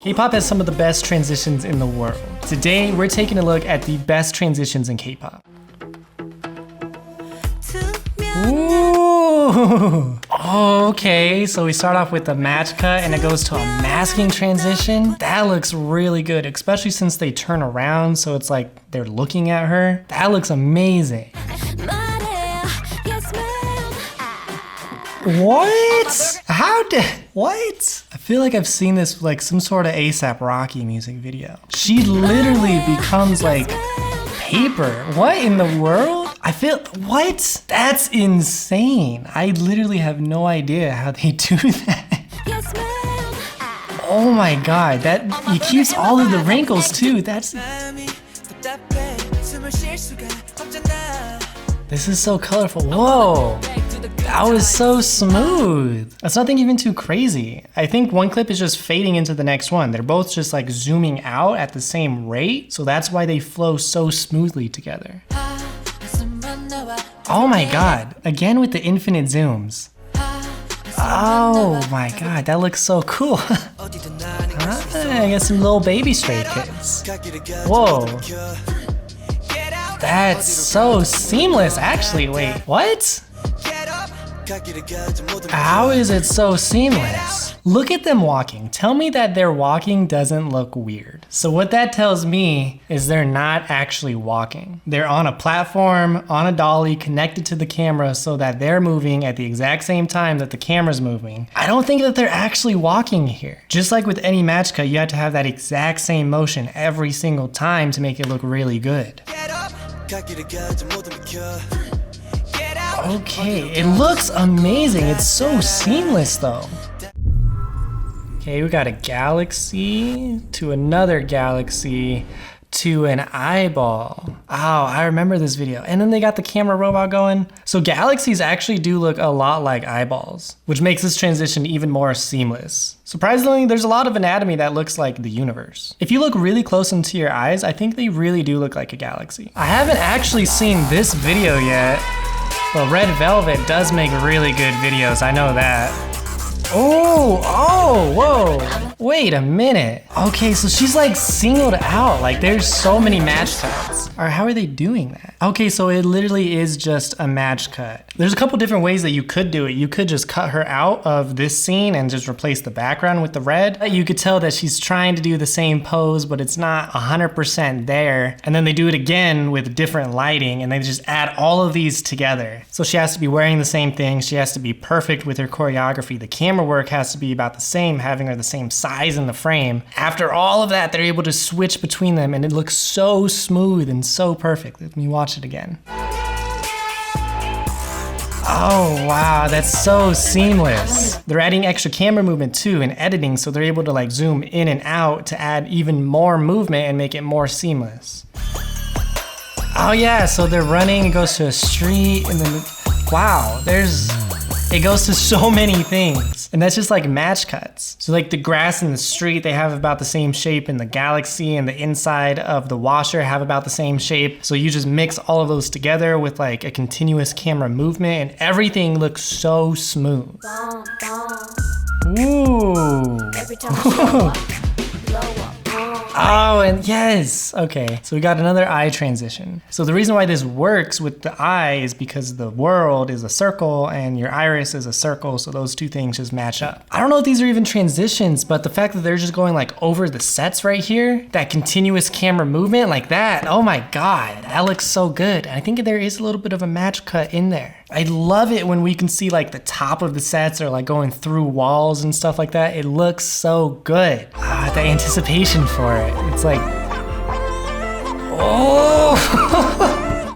K-pop has some of the best transitions in the world. Today, we're taking a look at the best transitions in K-pop. Ooh! Okay, so we start off with the match cut and it goes to a masking transition. That looks really good, especially since they turn around, so it's like they're looking at her. That looks amazing. What? What? I feel like I've seen this like some sort of A$AP Rocky music video. She literally becomes like paper. What in the world? What? That's insane. I literally have no idea how they do that. Oh my God, he keeps all of the wrinkles too. This is so colorful. Whoa. That was so smooth. That's nothing even too crazy. I think one clip is just fading into the next one. They're both just like zooming out at the same rate, so that's why they flow so smoothly together. Oh my God, again with the infinite zooms. Oh my God, that looks so cool. I got some little baby Stray Kids. Whoa. That's so seamless, actually. Wait, what? How is it so seamless? Look at them walking. Tell me that their walking doesn't look weird. So what that tells me is they're not actually walking. They're on a platform, on a dolly, connected to the camera so that they're moving at the exact same time that the camera's moving. I don't think that they're actually walking here. Just like with any match cut, you have to have that exact same motion every single time to make it look really good. Okay, it looks amazing. It's so seamless though. Okay, we got a galaxy to another galaxy to an eyeball. Oh, I remember this video. And then they got the camera robot going. So galaxies actually do look a lot like eyeballs, which makes this transition even more seamless. Surprisingly, there's a lot of anatomy that looks like the universe. If you look really close into your eyes, I think they really do look like a galaxy. I haven't actually seen this video yet. Well, Red Velvet does make really good videos, I know that. Oh, whoa. Wait a minute. Okay, so she's like singled out. Like there's so many match cuts. Or how are they doing that? Okay, so it literally is just a match cut. There's a couple different ways that you could do it. You could just cut her out of this scene and just replace the background with the red. You could tell that she's trying to do the same pose, but it's not 100% there. And then they do it again with different lighting and they just add all of these together. So she has to be wearing the same thing. She has to be perfect with her choreography. The camera work has to be about the same, having her the same size in the frame. After all of that, they're able to switch between them and it looks so smooth and so perfect. Let me watch it again. Oh wow, that's so seamless. They're adding extra camera movement too in editing, so they're able to like zoom in and out to add even more movement and make it more seamless. Oh yeah, so they're running, it goes to a street and then, wow, it goes to so many things. And that's just like match cuts. So like the grass in the street, they have about the same shape, and the galaxy and the inside of the washer have about the same shape. So you just mix all of those together with like a continuous camera movement and everything looks so smooth. Ooh. Oh, and yes, okay. So we got another eye transition. So the reason why this works with the eye is because the world is a circle and your iris is a circle, so those two things just match up. I don't know if these are even transitions, but the fact that they're just going like over the sets right here, that continuous camera movement like that, oh my God, that looks so good. I think there is a little bit of a match cut in there. I love it when we can see like the top of the sets or like going through walls and stuff like that. It looks so good. The anticipation for it. It's like, oh,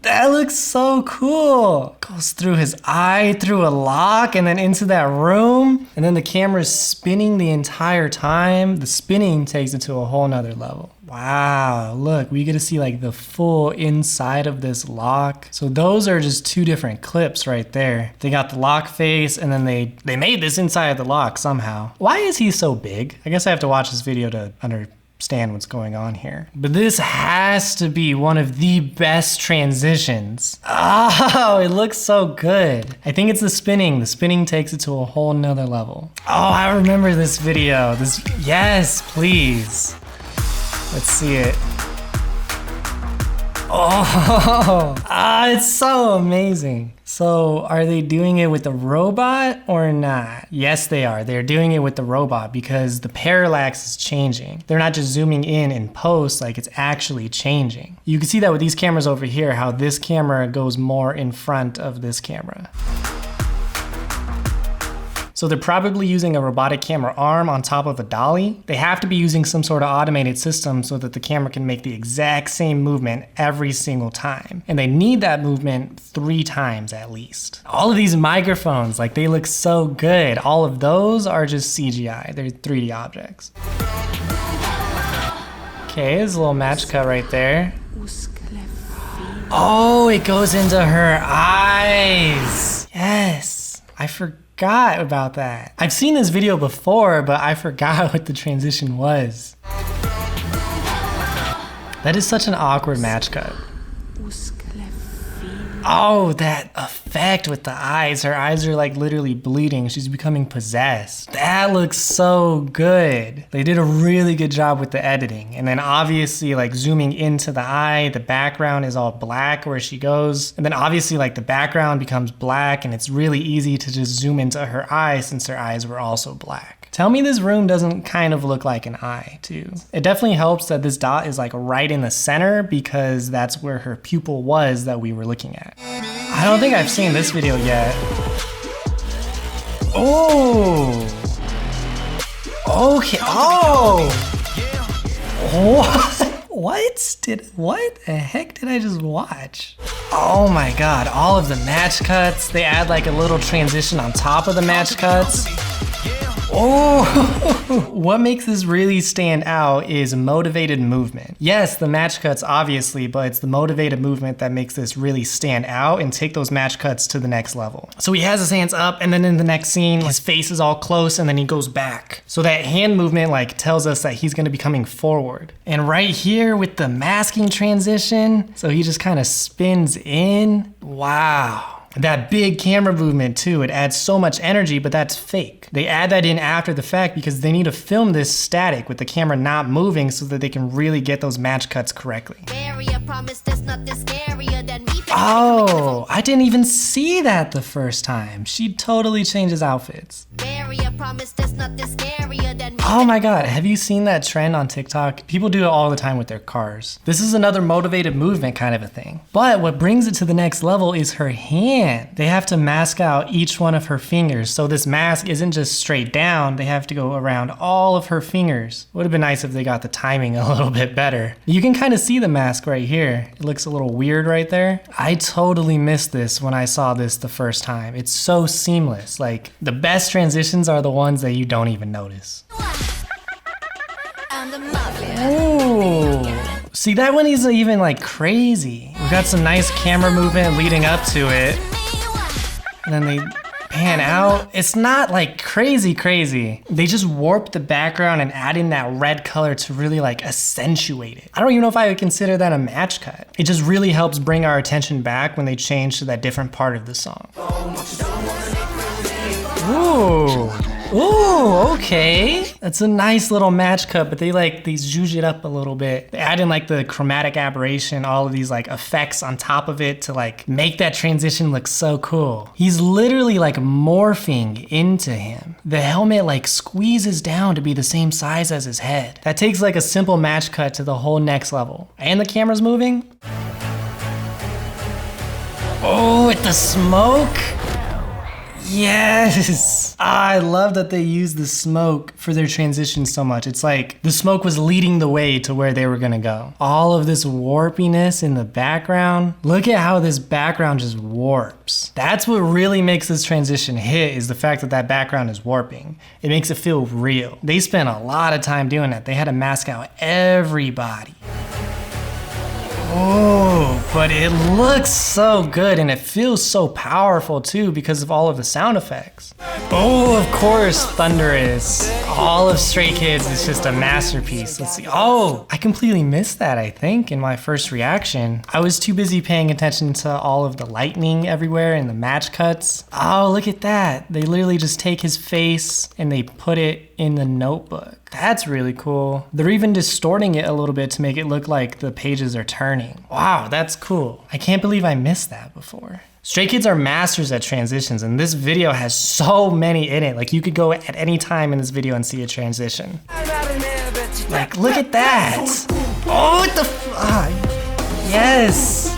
that looks so cool. Goes through his eye, through a lock, and then into that room. And then the camera's spinning the entire time. The spinning takes it to a whole nother level. Wow, look, we get to see like the full inside of this lock. So those are just two different clips right there. They got the lock face and then they made this inside of the lock somehow. Why is he so big? I guess I have to watch this video to understand what's going on here. But this has to be one of the best transitions. Oh, it looks so good. I think it's the spinning. The spinning takes it to a whole nother level. Oh, I remember this video. Yes, please. Let's see it. Oh, it's so amazing. So are they doing it with the robot or not? Yes, they are. They're doing it with the robot because the parallax is changing. They're not just zooming in post, like it's actually changing. You can see that with these cameras over here, how this camera goes more in front of this camera. So they're probably using a robotic camera arm on top of a dolly. They have to be using some sort of automated system so that the camera can make the exact same movement every single time. And they need that movement 3 times at least. All of these microphones, like they look so good. All of those are just CGI. They're 3D objects. Okay, there's a little match cut right there. Oh, it goes into her eyes. Yes, I forgot about that. I've seen this video before, but I forgot what the transition was. That is such an awkward match cut. Oh, that effect with the eyes. Her eyes are like literally bleeding. She's becoming possessed. That looks so good. They did a really good job with the editing. And then obviously like zooming into the eye, the background is all black where she goes. And then obviously like the background becomes black and it's really easy to just zoom into her eyes since her eyes were also black. Tell me this room doesn't kind of look like an eye too. It definitely helps that this dot is like right in the center because that's where her pupil was that we were looking at. I don't think I've seen this video yet. Oh. Okay. Oh. What the heck did I just watch? Oh my God, all of the match cuts. They add like a little transition on top of the match cuts. Oh, what makes this really stand out is motivated movement. Yes, the match cuts obviously, but it's the motivated movement that makes this really stand out and take those match cuts to the next level. So he has his hands up and then in the next scene, his face is all close and then he goes back. So that hand movement like tells us that he's gonna be coming forward. And right here with the masking transition, so he just kind of spins in. Wow. That big camera movement too, it adds so much energy, but that's fake. They add that in after the fact because they need to film this static with the camera not moving so that they can really get those match cuts correctly. Oh, I didn't even see that the first time. She totally changes outfits. Oh my God, have you seen that trend on TikTok? People do it all the time with their cars. This is another motivated movement kind of a thing. But what brings it to the next level is her hand. They have to mask out each one of her fingers. So this mask isn't just straight down, they have to go around all of her fingers. Would have been nice if they got the timing a little bit better. You can kind of see the mask right here. It looks a little weird right there. I totally missed this when I saw this the first time. It's so seamless. Like the best transitions are the ones that you don't even notice. Ooh. See, that one isn't even like crazy. We got some nice camera movement leading up to it. And then they pan out. It's not like crazy. They just warped the background and add in that red color to really like accentuate it. I don't even know if I would consider that a match cut. It just really helps bring our attention back when they change to that different part of the song. Ooh, okay. That's a nice little match cut, but they zhuzh it up a little bit. They add in like the chromatic aberration, all of these like effects on top of it to like make that transition look so cool. He's literally like morphing into him. The helmet like squeezes down to be the same size as his head. That takes like a simple match cut to the whole next level. And the camera's moving. Oh, with the smoke. Yes! I love that they use the smoke for their transition so much. It's like the smoke was leading the way to where they were gonna go. All of this warpiness in the background. Look at how this background just warps. That's what really makes this transition hit, is the fact that that background is warping. It makes it feel real. They spent a lot of time doing that. They had to mask out everybody. Oh, but it looks so good and it feels so powerful too because of all of the sound effects. Oh, of course, Thunderous. All of Stray Kids is just a masterpiece. Let's see. Oh, I completely missed that, I think, in my first reaction. I was too busy paying attention to all of the lightning everywhere and the match cuts. Oh, look at that. They literally just take his face and they put it in the notebook. That's really cool. They're even distorting it a little bit to make it look like the pages are turning. Wow, that's cool. I can't believe I missed that before. Stray Kids are masters at transitions, and this video has so many in it. Like, you could go at any time in this video and see a transition. Like, look at that. Oh, what the yes.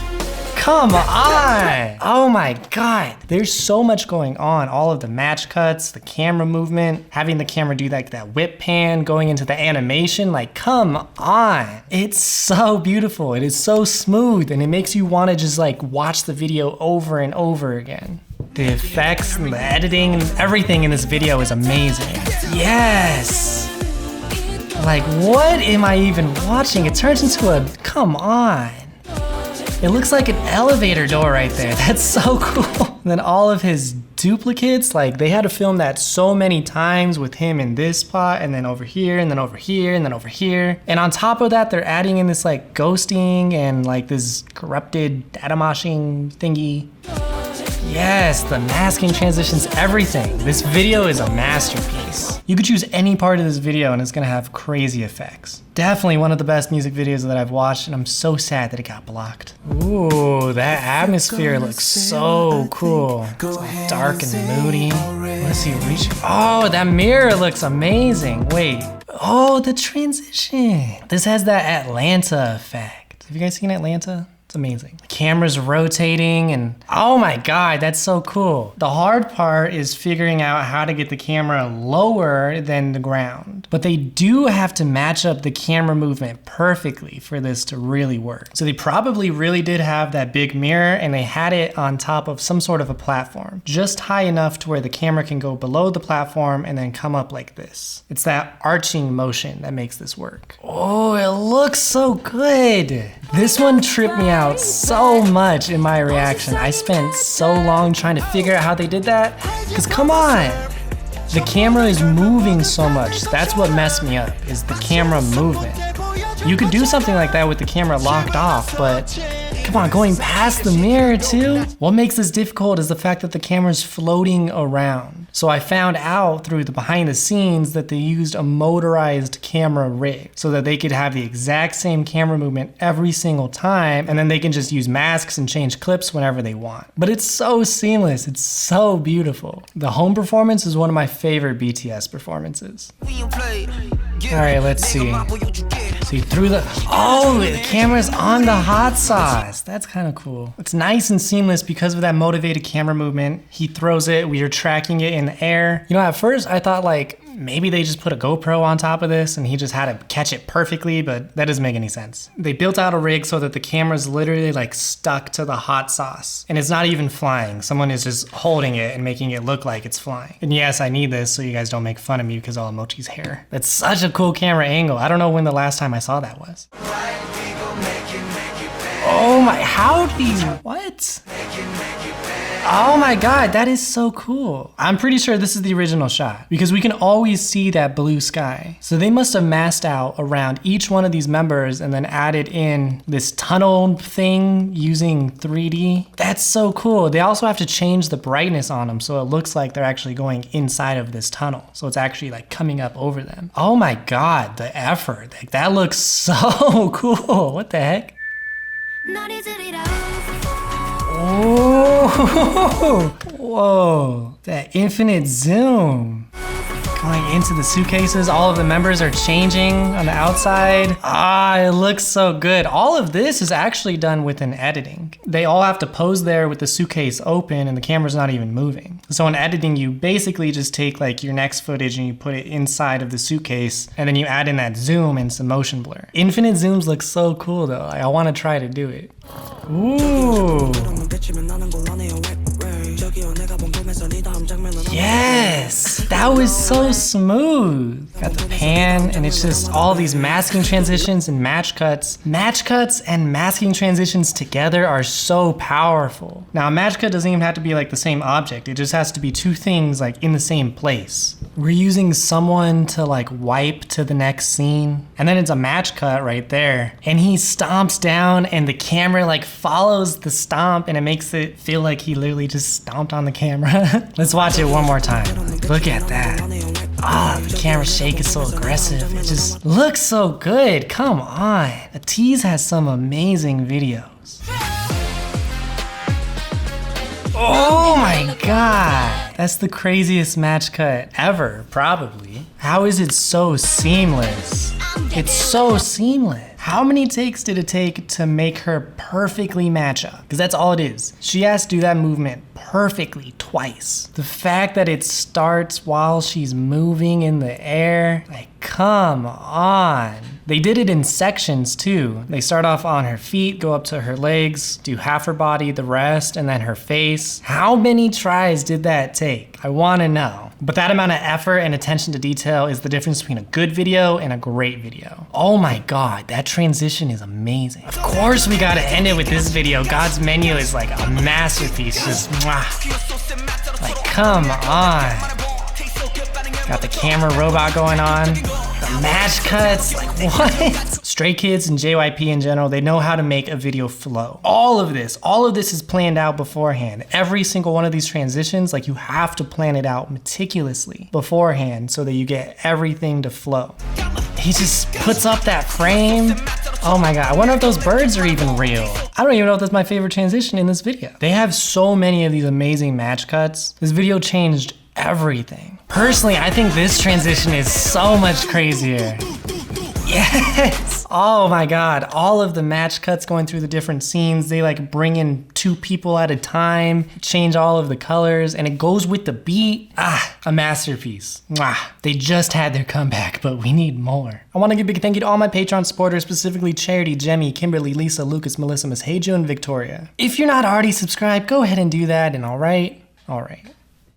Come on! Oh my god! There's so much going on. All of the match cuts, the camera movement, having the camera do like that whip pan, going into the animation, like come on! It's so beautiful, it is so smooth, and it makes you want to just like watch the video over and over again. The effects and the editing and everything in this video is amazing. Yes! Like what am I even watching? It turns into a, come on! It looks like an elevator door right there. That's so cool. And then all of his duplicates, like they had to film that so many times with him in this spot and then over here and then over here and then over here. And on top of that, they're adding in this like ghosting and like this corrupted datamoshing thingy. Yes, the masking transitions, everything. This video is a masterpiece. You could choose any part of this video and it's gonna have crazy effects. Definitely one of the best music videos that I've watched, and I'm so sad that it got blocked. Ooh, that atmosphere looks so cool. It's all dark and moody. Let's see, reach. Oh, that mirror looks amazing. Wait, oh, the transition. This has that Atlanta effect. Have you guys seen Atlanta? It's amazing. The camera's rotating and oh my god, that's so cool. The hard part is figuring out how to get the camera lower than the ground. But they do have to match up the camera movement perfectly for this to really work. So they probably really did have that big mirror and they had it on top of some sort of a platform, just high enough to where the camera can go below the platform and then come up like this. It's that arching motion that makes this work. Oh, it looks so good. This one tripped me out so much in my reaction. I spent so long trying to figure out how they did that, because come on, the camera is moving so much. That's what messed me up, is the camera movement. You could do something like that with the camera locked off, but come on, going past the mirror too? What makes this difficult is the fact that the camera's floating around. So I found out through the behind the scenes that they used a motorized camera rig so that they could have the exact same camera movement every single time, and then they can just use masks and change clips whenever they want. But it's so seamless, it's so beautiful. The home performance is one of my favorite BTS performances. All right, let's see. See through the, oh, the camera's on the hot sauce. That's kind of cool. It's nice and seamless because of that motivated camera movement. He throws it, we are tracking it in the air. You know, at first I thought like, maybe they just put a GoPro on top of this and he just had to catch it perfectly, but that doesn't make any sense. They built out a rig so that the camera's literally like stuck to the hot sauce and it's not even flying. Someone is just holding it and making it look like it's flying. And yes, I need this so you guys don't make fun of me because all of Mochi's hair. That's such a cool camera angle. I don't know when the last time I saw that was. Oh my, how do you, what? Oh my god, that is so cool. I'm pretty sure this is the original shot because we can always see that blue sky. So they must have masked out around each one of these members and then added in this tunnel thing using 3D. That's so cool. They also have to change the brightness on them so it looks like they're actually going inside of this tunnel. So it's actually like coming up over them. Oh my god, the effort. Like, that looks so cool. What the heck? Oh, whoa, that infinite zoom. Going into the suitcases, all of the members are changing on the outside. Ah, it looks so good. All of this is actually done with an editing. They all have to pose there with the suitcase open and the camera's not even moving. So in editing, you basically just take like your next footage and you put it inside of the suitcase and then you add in that zoom and some motion blur. Infinite zooms look so cool though. I want to try to do it. Ooh. Yes, that was so smooth. Got the pan, and it's just all these masking transitions and match cuts. Match cuts and masking transitions together are so powerful. Now, a match cut doesn't even have to be like the same object. It just has to be two things like in the same place. We're using someone to like wipe to the next scene, and then it's a match cut right there. And he stomps down, and the camera like follows the stomp, and it makes it feel like he literally just stomped on the camera. Let's watch it one more time. Look at that. Ah, the camera shake is so aggressive. It just looks so good. Come on. Atiz has some amazing videos. Oh my God. That's the craziest match cut ever, probably. How is it so seamless? It's so seamless. How many takes did it take to make her perfectly match up? Because that's all it is. She has to do that movement perfectly twice. The fact that it starts while she's moving in the air, like, come on. They did it in sections too. They start off on her feet, go up to her legs, do half her body, the rest, and then her face. How many tries did that take? I wanna know. But that amount of effort and attention to detail is the difference between a good video and a great video. Oh my God, that transition is amazing. Of course we gotta end it with this video. God's Menu is like a masterpiece, just mwah. Like, come on. Got the camera robot going on. The match cuts, like what? Stray Kids and JYP in general, they know how to make a video flow. All of this is planned out beforehand. Every single one of these transitions, like you have to plan it out meticulously beforehand so that you get everything to flow. He just puts up that frame. Oh my God, I wonder if those birds are even real. I don't even know if that's my favorite transition in this video. They have so many of these amazing match cuts. This video changed everything. Personally, I think this transition is so much crazier. Yes! Oh my God, all of the match cuts going through the different scenes, they like bring in two people at a time, change all of the colors, and it goes with the beat. Ah, a masterpiece. Mwah. They just had their comeback, but we need more. I wanna give a big thank you to all my Patreon supporters, specifically Charity, Jemmy, Kimberly, Lisa, Lucas, Melissa, Miss Heiju, and Victoria. If you're not already subscribed, go ahead and do that, and all right.